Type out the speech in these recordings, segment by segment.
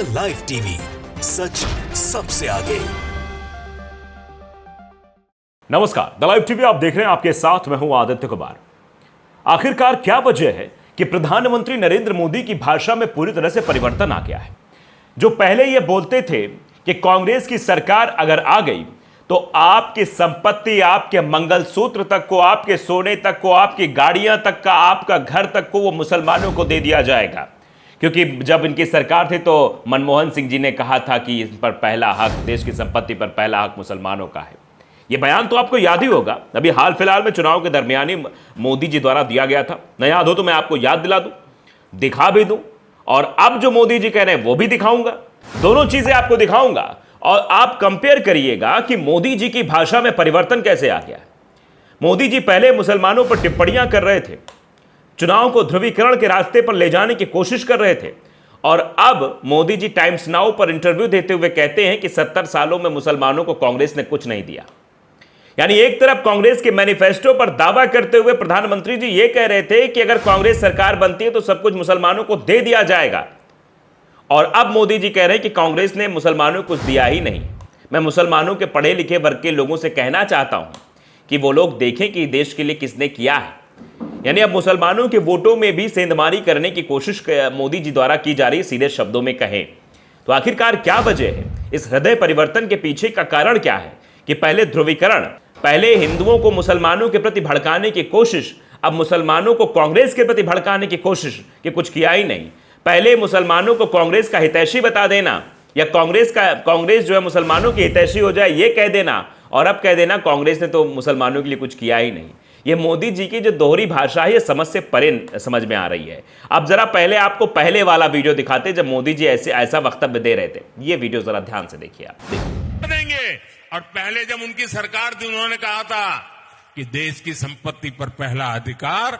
The live TV, सच सबसे आगे। नमस्कार, द लाइव टीवी आप देख रहे हैं, आपके साथ मैं हूं आदित्य कुमार। आखिरकार क्या वजह है कि प्रधानमंत्री नरेंद्र मोदी की भाषा में पूरी तरह से परिवर्तन आ गया है। जो पहले ये बोलते थे कि कांग्रेस की सरकार अगर आ गई तो आपकी संपत्ति, आपके मंगलसूत्र तक को, आपके सोने तक को, आपकी गाड़ियां तक का, आपका घर तक को वो मुसलमानों को दे दिया जाएगा। क्योंकि जब इनकी सरकार थी तो मनमोहन सिंह जी ने कहा था कि इस पर पहला हक, देश की संपत्ति पर पहला हक मुसलमानों का है। यह बयान तो आपको याद ही होगा, अभी हाल फिलहाल में चुनाव के दरमियान ही मोदी जी द्वारा दिया गया था। न याद हो तो मैं आपको याद दिला दूं, दिखा भी दूं, और अब जो मोदी जी कह रहे हैं वो भी दिखाऊंगा। दोनों चीजें आपको दिखाऊंगा और आप कंपेयर करिएगा कि मोदी जी की भाषा में परिवर्तन कैसे आ गया है। मोदी जी पहले मुसलमानों पर टिप्पणियां कर रहे थे, चुनाव को ध्रुवीकरण के रास्ते पर ले जाने की कोशिश कर रहे थे, और अब मोदी जी टाइम्स नाउ पर इंटरव्यू देते हुए कहते हैं कि 70 सालों में मुसलमानों को कांग्रेस ने कुछ नहीं दिया। यानी एक तरफ कांग्रेस के मैनिफेस्टो पर दावा करते हुए प्रधानमंत्री जी ये कह रहे थे कि अगर कांग्रेस सरकार बनती है तो सब कुछ मुसलमानों को दे दिया जाएगा, और अब मोदी जी कह रहे हैं कि कांग्रेस ने मुसलमानों को कुछ दिया ही नहीं। मैं मुसलमानों के पढ़े लिखे वर्ग के लोगों से कहना चाहता हूं कि वो लोग देखें कि देश के लिए किसने किया है। यानी अब मुसलमानों के वोटों में भी सेंधमारी करने की कोशिश मोदी जी द्वारा की जा रही है, सीधे शब्दों में कहें तो। आखिरकार क्या वजह है, इस हृदय परिवर्तन के पीछे का कारण क्या है कि पहले ध्रुवीकरण, पहले हिंदुओं को मुसलमानों के प्रति भड़काने की कोशिश, अब मुसलमानों को कांग्रेस के प्रति भड़काने की कोशिश, कि कुछ किया ही नहीं। पहले मुसलमानों को कांग्रेस का हितैषी बता देना, या कांग्रेस जो है मुसलमानों की हितैषी हो जाए ये कह देना, और अब कह देना कांग्रेस ने तो मुसलमानों के लिए कुछ किया ही नहीं। ये मोदी जी की जो दोहरी भाषा है, ये समझ से परे समझ में आ रही है। अब जरा पहले आपको पहले वाला वीडियो दिखाते जब मोदी जी ऐसा वक्तव्य दे रहे थे। ये वीडियो जरा ध्यान से देखिए आप। देंगे। और पहले जब उनकी सरकार थी उन्होंने कहा था कि देश की संपत्ति पर पहला अधिकार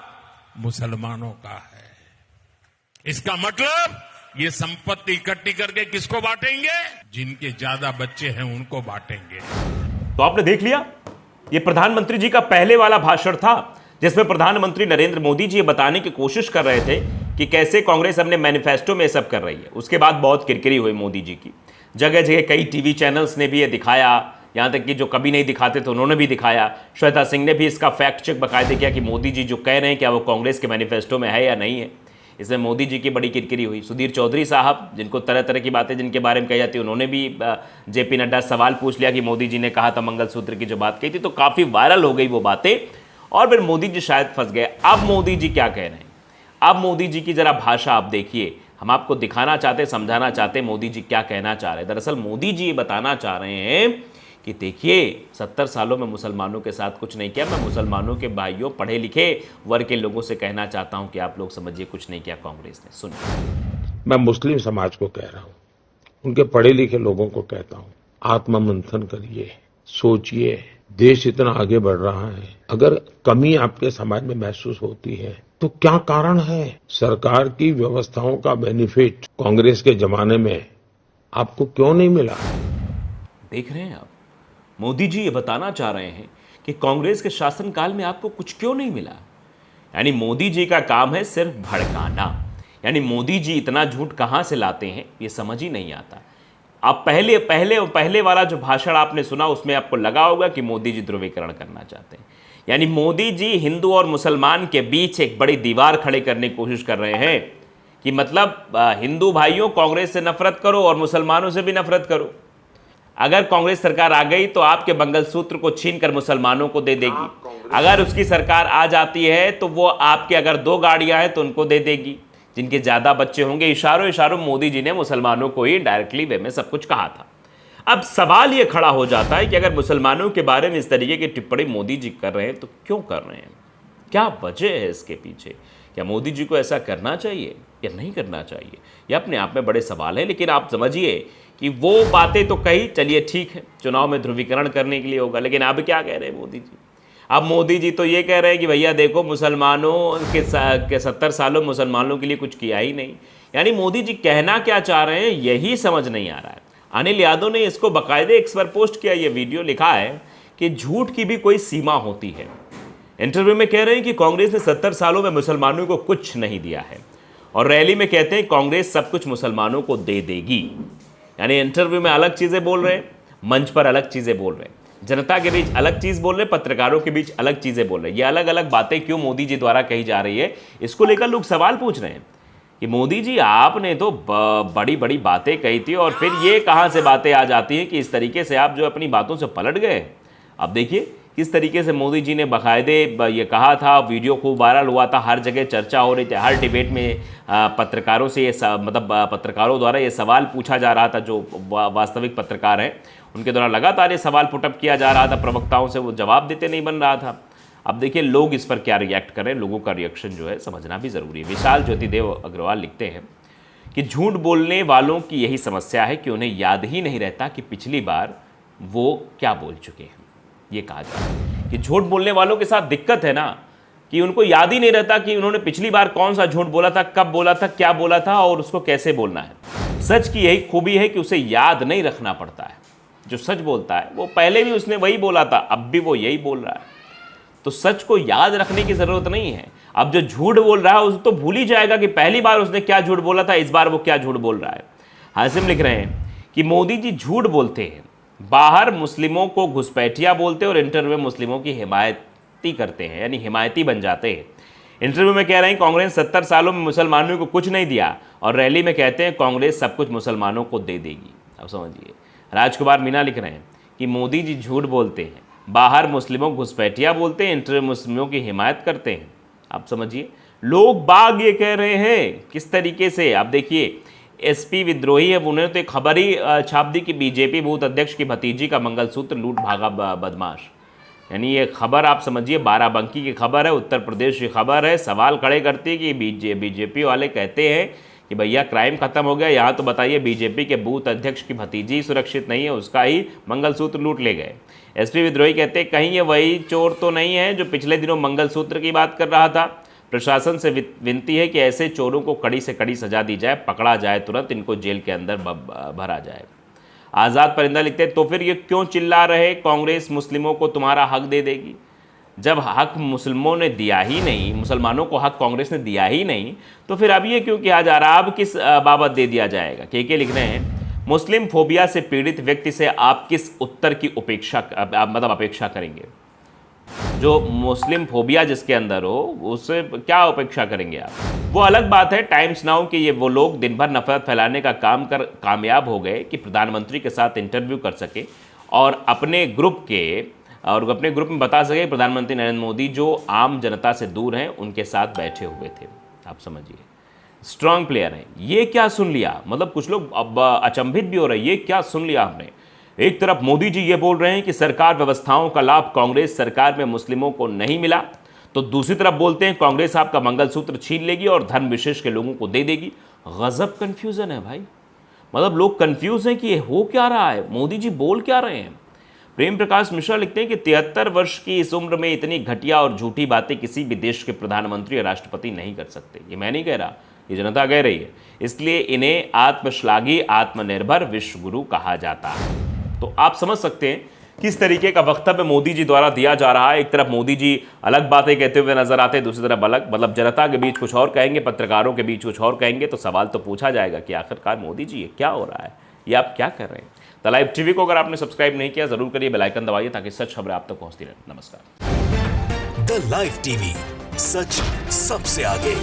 मुसलमानों का है। इसका मतलब ये संपत्ति इकट्ठी करके किसको बांटेंगे? जिनके ज्यादा बच्चे हैं उनको बांटेंगे। तो आपने देख लिया, ये प्रधानमंत्री जी का पहले वाला भाषण था जिसमें प्रधानमंत्री नरेंद्र मोदी जी ये बताने की कोशिश कर रहे थे कि कैसे कांग्रेस अपने मैनिफेस्टो में सब कर रही है। उसके बाद बहुत किरकिरी हुई मोदी जी की, जगह जगह कई टीवी चैनल्स ने भी ये दिखाया, यहां तक कि जो कभी नहीं दिखाते थे उन्होंने भी दिखाया। श्वेता सिंह ने भी इसका फैक्ट चेक बाकायदे किया कि मोदी जी जो कह रहे हैं क्या वो कांग्रेस के मैनिफेस्टो में है या नहीं है। इसमें मोदी जी की बड़ी किरकिरी हुई। सुधीर चौधरी साहब, जिनको तरह तरह की बातें जिनके बारे में कही जाती है, उन्होंने भी जेपी नड्डा सवाल पूछ लिया कि मोदी जी ने कहा था मंगलसूत्र की जो बात कही थी, तो काफ़ी वायरल हो गई वो बातें, और फिर मोदी जी शायद फंस गए। अब मोदी जी क्या कह रहे हैं, अब मोदी जी की जरा भाषा आप देखिए। हम आपको दिखाना चाहते, समझाना चाहते मोदी जी क्या कहना चाह रहे हैं। दरअसल मोदी जी ये बताना चाह रहे हैं कि देखिए 70 सालों में मुसलमानों के साथ कुछ नहीं किया। मैं मुसलमानों के भाइयों, पढ़े लिखे वर्ग के लोगों से कहना चाहता हूं कि आप लोग समझिए कुछ नहीं किया कांग्रेस ने। सुनिए। मैं मुस्लिम समाज को कह रहा हूं, उनके पढ़े लिखे लोगों को कहता हूं, आत्ममंथन करिए, सोचिए। देश इतना आगे बढ़ रहा है, अगर कमी आपके समाज में महसूस होती है तो क्या कारण है? सरकार की व्यवस्थाओं का बेनिफिट कांग्रेस के जमाने में आपको क्यों नहीं मिला? देख रहे हैं आप, मोदी जी ये बताना चाह रहे हैं कि कांग्रेस के शासनकाल में आपको कुछ क्यों नहीं मिला। यानी मोदी जी का काम है सिर्फ भड़काना। यानी मोदी जी इतना झूठ कहां से लाते हैं ये समझ ही नहीं आता। आप पहले वाला जो भाषण आपने सुना उसमें आपको लगा होगा कि मोदी जी ध्रुवीकरण करना चाहते हैं। यानी मोदी जी हिंदू और मुसलमान के बीच एक बड़ी दीवार खड़े करने की कोशिश कर रहे हैं कि मतलब हिंदू भाइयों कांग्रेस से नफरत करो और मुसलमानों से भी नफरत करो। अगर कांग्रेस सरकार आ गई तो आपके मंगलसूत्र को छीनकर मुसलमानों को दे देगी। अगर उसकी सरकार आ जाती है तो वो आपके अगर 2 गाड़ियां हैं तो उनको दे देगी, जिनके ज्यादा बच्चे होंगे। इशारों मोदी जी ने मुसलमानों को ही डायरेक्टली वे में सब कुछ कहा था। अब सवाल ये खड़ा हो जाता है कि अगर मुसलमानों के बारे में इस तरीके की टिप्पणी मोदी जी कर रहे हैं तो क्यों कर रहे हैं, क्या वजह है इसके पीछे? क्या मोदी जी को ऐसा करना चाहिए या नहीं करना चाहिए, यह अपने आप में बड़े सवाल है। लेकिन आप समझिए कि वो बातें तो कही, चलिए ठीक है, चुनाव में ध्रुवीकरण करने के लिए होगा, लेकिन अब क्या कह रहे हैं मोदी जी? अब मोदी जी तो ये कह रहे हैं कि भैया देखो मुसलमानों के 70 सालों मुसलमानों के लिए कुछ किया ही नहीं। यानी मोदी जी कहना क्या चाह रहे हैं यही समझ नहीं आ रहा है। अनिल यादव ने इसको बाकायदे एक्स पर पोस्ट किया, ये वीडियो लिखा है कि झूठ की भी कोई सीमा होती है। इंटरव्यू में कह रहे हैं कि कांग्रेस ने 70 सालों में मुसलमानों को कुछ नहीं दिया है, और रैली में कहते हैं कांग्रेस सब कुछ मुसलमानों को दे देगी। यानी इंटरव्यू में अलग चीजें बोल रहे हैं, मंच पर अलग चीजें बोल रहे हैं, जनता के बीच अलग चीज बोल रहे हैं, पत्रकारों के बीच अलग चीजें बोल रहे हैं। ये अलग अलग बातें क्यों मोदी जी द्वारा कही जा रही है, इसको लेकर लोग सवाल पूछ रहे हैं कि मोदी जी आपने तो बड़ी बड़ी बातें कही थी और फिर ये कहां से बातें आ जाती हैं कि इस तरीके से आप जो अपनी बातों से पलट गए। अब देखिए किस तरीके से मोदी जी ने बाकायदे ये कहा था, वीडियो खूब वायरल हुआ था, हर जगह चर्चा हो रही थी, हर डिबेट में पत्रकारों से ये पत्रकारों द्वारा ये सवाल पूछा जा रहा था, जो वास्तविक पत्रकार हैं उनके द्वारा लगातार ये सवाल पुटअप किया जा रहा था प्रवक्ताओं से, वो जवाब देते नहीं बन रहा था। अब देखिए लोग इस पर क्या रिएक्ट करें, लोगों का रिएक्शन जो है समझना भी ज़रूरी है। विशाल ज्योतिदेव अग्रवाल लिखते हैं कि झूठ बोलने वालों की यही समस्या है कि उन्हें याद ही नहीं रहता कि पिछली बार वो क्या बोल चुके हैं। ये कहा जाता है कि झूठ बोलने वालों के साथ दिक्कत है ना, कि उनको याद ही नहीं रहता कि उन्होंने पिछली बार कौन सा झूठ बोला था, कब बोला था, क्या बोला था और उसको कैसे बोलना है। सच की यही खूबी है कि उसे याद नहीं रखना पड़ता है। जो सच बोलता है वो पहले भी उसने वही बोला था, अब भी वो यही बोल रहा है, तो सच को याद रखने की जरूरत नहीं है। अब जो झूठ बोल रहा है उसे तो भूल ही जाएगा कि पहली बार उसने क्या झूठ बोला था, इस बार वो क्या झूठ बोल रहा है। हासिम लिख रहे हैं कि मोदी जी झूठ बोलते हैं, बाहर मुस्लिमों को घुसपैठिया बोलते हैं और इंटरव्यू में मुस्लिमों की हिमायती करते हैं, यानी हिमायती बन जाते हैं। इंटरव्यू में कह रहे हैं कांग्रेस 70 सालों में मुसलमानों को कुछ नहीं दिया और रैली में कहते हैं कांग्रेस सब कुछ मुसलमानों को दे देगी। अब समझिए। राजकुमार मीना लिख रहे हैं कि मोदी जी झूठ बोलते हैं, बाहर मुस्लिमों को घुसपैठिया बोलते हैं, इंटरव्यू मुस्लिमों की हिमायत करते हैं। आप समझिए लोग बाग ये कह रहे हैं किस तरीके से। आप देखिए एसपी विद्रोही है, उन्होंने तो एक खबर ही छाप दी कि बीजेपी बूथ अध्यक्ष की भतीजी का मंगलसूत्र लूट भागा बदमाश। यानी ये खबर आप समझिए बाराबंकी की खबर है, उत्तर प्रदेश की खबर है। सवाल खड़े करती है कि बीजेपी वाले कहते हैं कि भैया क्राइम खत्म हो गया, यहाँ तो बताइए बीजेपी के बूथ अध्यक्ष की भतीजी सुरक्षित नहीं है, उसका ही मंगलसूत्र लूट ले गए। एसपी विद्रोही कहते हैं कहीं ये वही चोर तो नहीं है जो पिछले दिनों मंगलसूत्र की बात कर रहा था। प्रशासन से विनती है कि ऐसे चोरों को कड़ी से कड़ी सजा दी जाए, पकड़ा जाए तुरंत, इनको जेल के अंदर भरा जाए। आज़ाद परिंदा लिखते हैं तो फिर ये क्यों चिल्ला रहे कांग्रेस मुस्लिमों को तुम्हारा हक दे देगी, जब हक मुस्लिमों ने दिया ही नहीं, मुसलमानों को हक कांग्रेस ने दिया ही नहीं, तो फिर अब ये क्यों किया जा रहा है, अब किस बाबत दे दिया जाएगा। के लिख रहे हैं मुस्लिम फोबिया से पीड़ित व्यक्ति से आप किस उत्तर की अपेक्षा करेंगे। जो मुस्लिम फोबिया जिसके अंदर हो उससे क्या अपेक्षा करेंगे आप। वो अलग बात है टाइम्स नाउ कि ये वो लोग दिन भर नफरत फैलाने का काम कर कामयाब हो गए कि प्रधानमंत्री के साथ इंटरव्यू कर सके और अपने ग्रुप में बता सके प्रधानमंत्री नरेंद्र मोदी जो आम जनता से दूर हैं उनके साथ बैठे हुए थे। आप समझिए स्ट्रांग प्लेयर हैं। ये क्या सुन लिया, मतलब कुछ लोग अब अचंभित भी हो रहे हैं, ये क्या सुन लिया हमने। एक तरफ मोदी जी ये बोल रहे हैं कि सरकार व्यवस्थाओं का लाभ कांग्रेस सरकार में मुस्लिमों को नहीं मिला, तो दूसरी तरफ बोलते हैं कांग्रेस आपका मंगलसूत्र छीन लेगी और धर्म विशेष के लोगों को दे देगी। गजब कंफ्यूजन है भाई, मतलब लोग कंफ्यूज हैं कि ये हो क्या रहा है, मोदी जी बोल क्या रहे हैं। प्रेम प्रकाश मिश्रा लिखते हैं कि 73 वर्ष की इस उम्र में इतनी घटिया और झूठी बातें किसी भी देश के प्रधानमंत्री या राष्ट्रपति नहीं कर सकते। ये मैं नहीं कह रहा, ये जनता कह रही है, इसलिए इन्हें आत्मश्लाघी आत्मनिर्भर विश्व गुरु कहा जाता है। तो आप समझ सकते हैं किस तरीके का वक्तव्य मोदी जी द्वारा दिया जा रहा है। एक तरफ मोदी जी अलग बातें कहते हुए नजर आते हैं, दूसरी तरफ अलग, मतलब जनता के बीच कुछ और कहेंगे, पत्रकारों के बीच कुछ और कहेंगे, तो सवाल तो पूछा जाएगा कि आखिरकार मोदी जी ये क्या हो रहा है, ये आप क्या कर रहे हैं। द लाइव टीवी को अगर आपने सब्सक्राइब नहीं किया जरूर करिए, बेल आइकन दबाइए ताकि सच खबरें आप तक पहुंचती रहे। नमस्कार। द लाइव टीवी, सच सबसे आगे।